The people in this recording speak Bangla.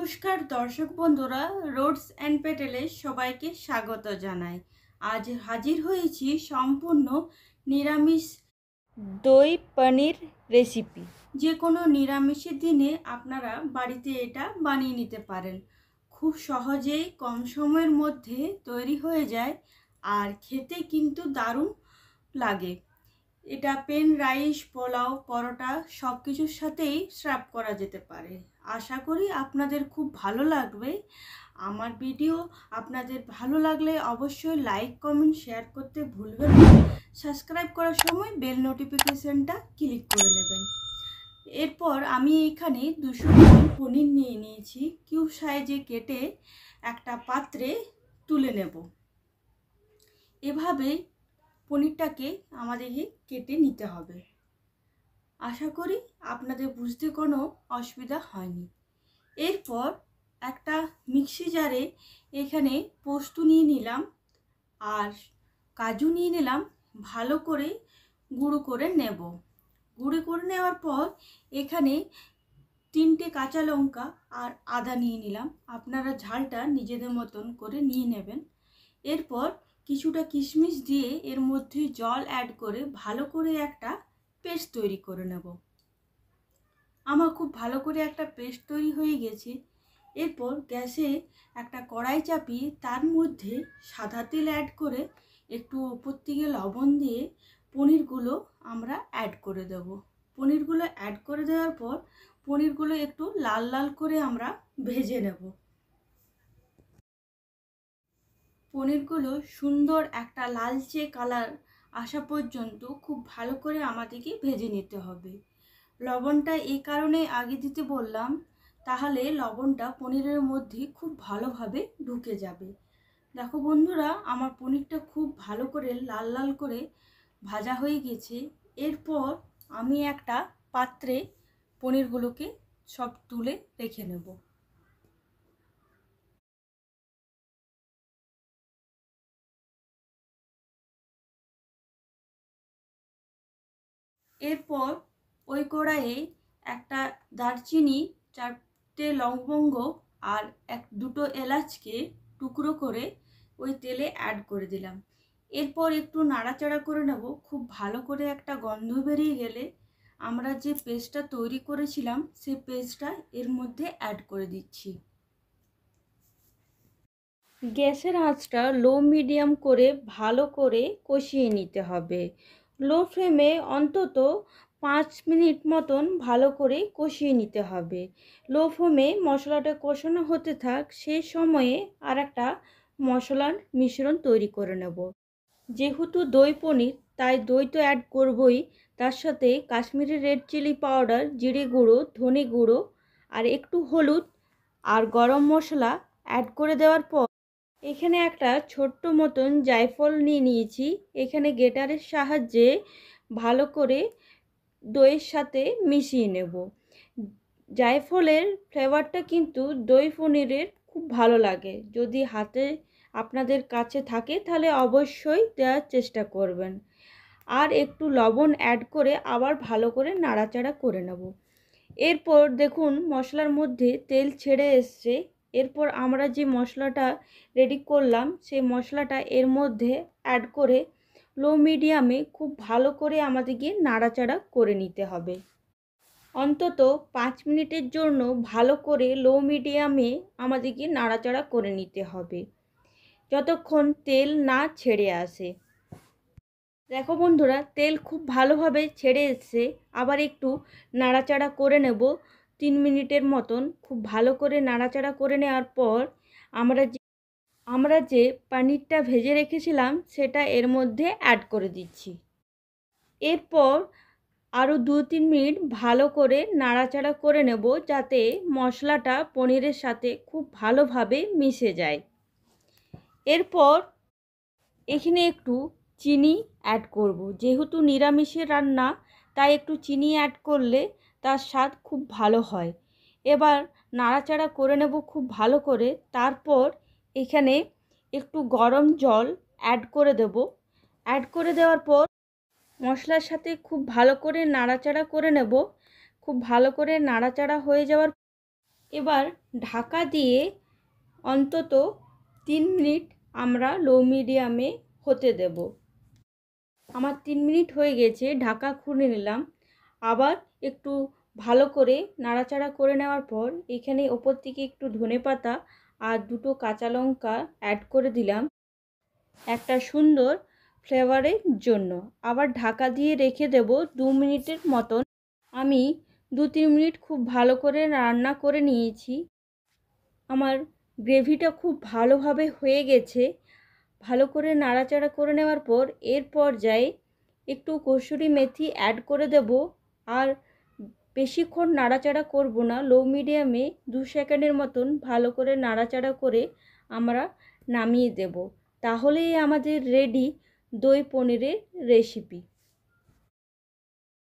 নমস্কার দর্শক বন্ধুরা, রোডস অ্যান্ড পেটেলে সবাইকে স্বাগত জানাই। আজ হাজির হয়েছি সম্পূর্ণ নিরামিষ দই পনির রেসিপি। যে কোনো নিরামিষের দিনে আপনারা বাড়িতে এটা বানিয়ে নিতে পারেন। খুব সহজেই কম সময়ের মধ্যে তৈরি হয়ে যায় আর খেতে কিন্তু দারুণ লাগে। এটা প্লেন রাইস, পোলাও, পরোটা সব কিছুর সাথেই সার্ভ করা যেতে পারে। আশা করি আপনাদের খুব ভালো লাগবে। আমার ভিডিও আপনাদের ভালো লাগলে অবশ্যই লাইক, কমেন্ট, শেয়ার করতে ভুলবেন না। সাবস্ক্রাইব করার সময় বেল নোটিফিকেশনটা ক্লিক করে নেবেন। এরপর আমি এখানে 200 গ্রাম পনির নিয়ে নিয়েছি। কিউব সাইজে কেটে একটা পাত্রে তুলে নেব। এভাবেই পনিরটাকে আমাদেরকে কেটে নিতে হবে। আশা করি আপনাদের বুঝতে কোনো অসুবিধা হয়নি। এরপর একটা মিক্সি জারে এখানে পোস্ত নিয়ে নিলাম আর কাজু নিয়ে নিলাম। ভালো করে গুঁড়ো করে নেব। গুঁড়ো করে নেওয়ার পর এখানে 3টে কাঁচা লঙ্কা আর আদা নিয়ে নিলাম। আপনারা ঝালটা নিজেদের মতন করে নিয়ে নেবেন। এরপর কিছুটা কিশমিশ দিয়ে এর মধ্যে জল অ্যাড করে ভালো করে একটা পেস্ট তৈরি করে নেব। আমার খুব ভালো করে একটা পেস্ট তৈরি হয়ে গেছে। এরপর গ্যাসে একটা কড়াই চাপিয়ে তার মধ্যে সাদা তেল অ্যাড করে একটু ওপর থেকে লবণ দিয়ে পনিরগুলো আমরা অ্যাড করে দেব। পনিরগুলো অ্যাড করে দেওয়ার পর পনিরগুলো একটু লাল লাল করে আমরা ভেজে নেব। পনিরগুলো সুন্দর একটা লালচে কালার আসা পর্যন্ত খুব ভালো করে আমাদেরকে ভেজে নিতে হবে। লবণটা এই কারণে আগে দিতে বললাম, তাহলে লবণটা পনিরের মধ্যে খুব ভালোভাবে ঢুকে যাবে। দেখো বন্ধুরা, আমার পনিরটা খুব ভালো করে লাল লাল করে ভাজা হয়ে গেছে। এরপর আমি একটা পাত্রে পনিরগুলোকে সব তুলে রেখে নেব। এরপর ওই কড়াইয়ে একটা দারচিনি, 4টে লবঙ্গ আর দুটো এলাচকে টুকরো করে ওই তেলে অ্যাড করে দিলাম। এরপর একটু নাড়াচাড়া করে নেব। খুব ভালো করে একটা গন্ধ বেরিয়ে গেলে আমরা যে পেস্টটা তৈরি করেছিলাম সেই পেস্টটা এর মধ্যে অ্যাড করে দিচ্ছি। গ্যাসের আঁচটা লো মিডিয়াম করে ভালো করে কষিয়ে নিতে হবে। লো ফ্লেমে অন্তত 5 মিনিট মতন ভালো করে কষিয়ে নিতে হবে। লো ফ্লেমে মশলাটা কষানো হতে থাক, সেই সময়ে আর একটা মশলার মিশ্রণ তৈরি করে নেব। যেহেতু দই পনির তাই দই তো অ্যাড করবই, তার সাথে কাশ্মীরি রেড চিলি পাউডার, জিরে গুঁড়ো, ধনে গুঁড়ো আর একটু হলুদ আর গরম মশলা অ্যাড করে দেওয়ার পর এখানে একটা ছোট্ট মতন জায়ফল নিয়ে নিয়েছি। এখানে গ্রেটারের সাহায্যে ভালো করে দইয়ের সাথে মিশিয়ে নেব। জায়ফলের ফ্লেভারটা কিন্তু দই পনিরের খুব ভালো লাগে। যদি হাতে আপনাদের কাছে থাকে তাহলে অবশ্যই দেওয়ার চেষ্টা করবেন। আর একটু লবণ অ্যাড করে আবার ভালো করে নাড়াচাড়া করে নেব। এরপর দেখুন মশলার মধ্যে তেল ছেড়ে এসছে। এরপর আমরা যে মশলাটা রেডি করলাম সেই মশলাটা এর মধ্যে অ্যাড করে লো মিডিয়ামে খুব ভালো করে আমাদেরকে নাড়াচাড়া করে নিতে হবে। অন্তত 5 মিনিটের জন্য ভালো করে লো মিডিয়ামে আমাদেরকে নাড়াচাড়া করে নিতে হবে, যতক্ষণ তেল না ছেড়ে আসে। দেখো বন্ধুরা, তেল খুব ভালোভাবে ছেড়ে এসছে। আবার একটু নাড়াচাড়া করে নেব 3 মিনিটের মতন। খুব ভালো করে নাড়াচাড়া করে নেওয়ার পর আমরা যে পনিরটা ভেজে রেখেছিলাম সেটা এর মধ্যে অ্যাড করে দিচ্ছি। এরপর আরও 2-3 মিনিট ভালো করে নাড়াচাড়া করে নেব, যাতে মশলাটা পনিরের সাথে খুব ভালোভাবে মিশে যায়। এরপর এখানে একটু চিনি অ্যাড করব। যেহেতু নিরামিষের রান্না তাই একটু চিনি অ্যাড করলে তার স্বাদ খুব ভালো হয়। এবার নাড়াচাড়া করে নেব খুব ভালো করে। তারপর এখানে একটু গরম জল অ্যাড করে দেব। অ্যাড করে দেওয়ার পর মশলার সাথে খুব ভালো করে নাড়াচাড়া করে নেব। খুব ভালো করে নাড়াচাড়া হয়ে যাওয়ার এবার ঢাকা দিয়ে অন্তত 3 মিনিট আমরা লো মিডিয়ামে হতে দেব। আমার 3 মিনিট হয়ে গেছে, ঢাকা খুলে নিলাম। আবার একটু ভালো করে নাড়াচাড়া করে নেওয়ার পর এখানে ওপর থেকে একটু ধনেপাতা আর 2টো কাঁচা লঙ্কা অ্যাড করে দিলাম একটা সুন্দর ফ্লেভারের জন্য। আবার ঢাকা দিয়ে রেখে দেব 2 মিনিটের মতন। আমি 2-3 মিনিট খুব ভালো করে রান্না করে নিয়েছি। আমার গ্রেভিটা খুব ভালোভাবে হয়ে গেছে। ভালো করে নাড়াচাড়া করে নেওয়ার পর এর পর্যায়ে একটু কসুরি মেথি অ্যাড করে দেব। আর বেশিক্ষণ নাড়াচাড়া করব না, লো মিডিয়ামে 2 সেকেন্ডের মতন ভালো করে নাড়াচাড়া করে আমরা নামিয়ে দেব। তাহলেই আমাদের রেডি দই পনিরের রেসিপি।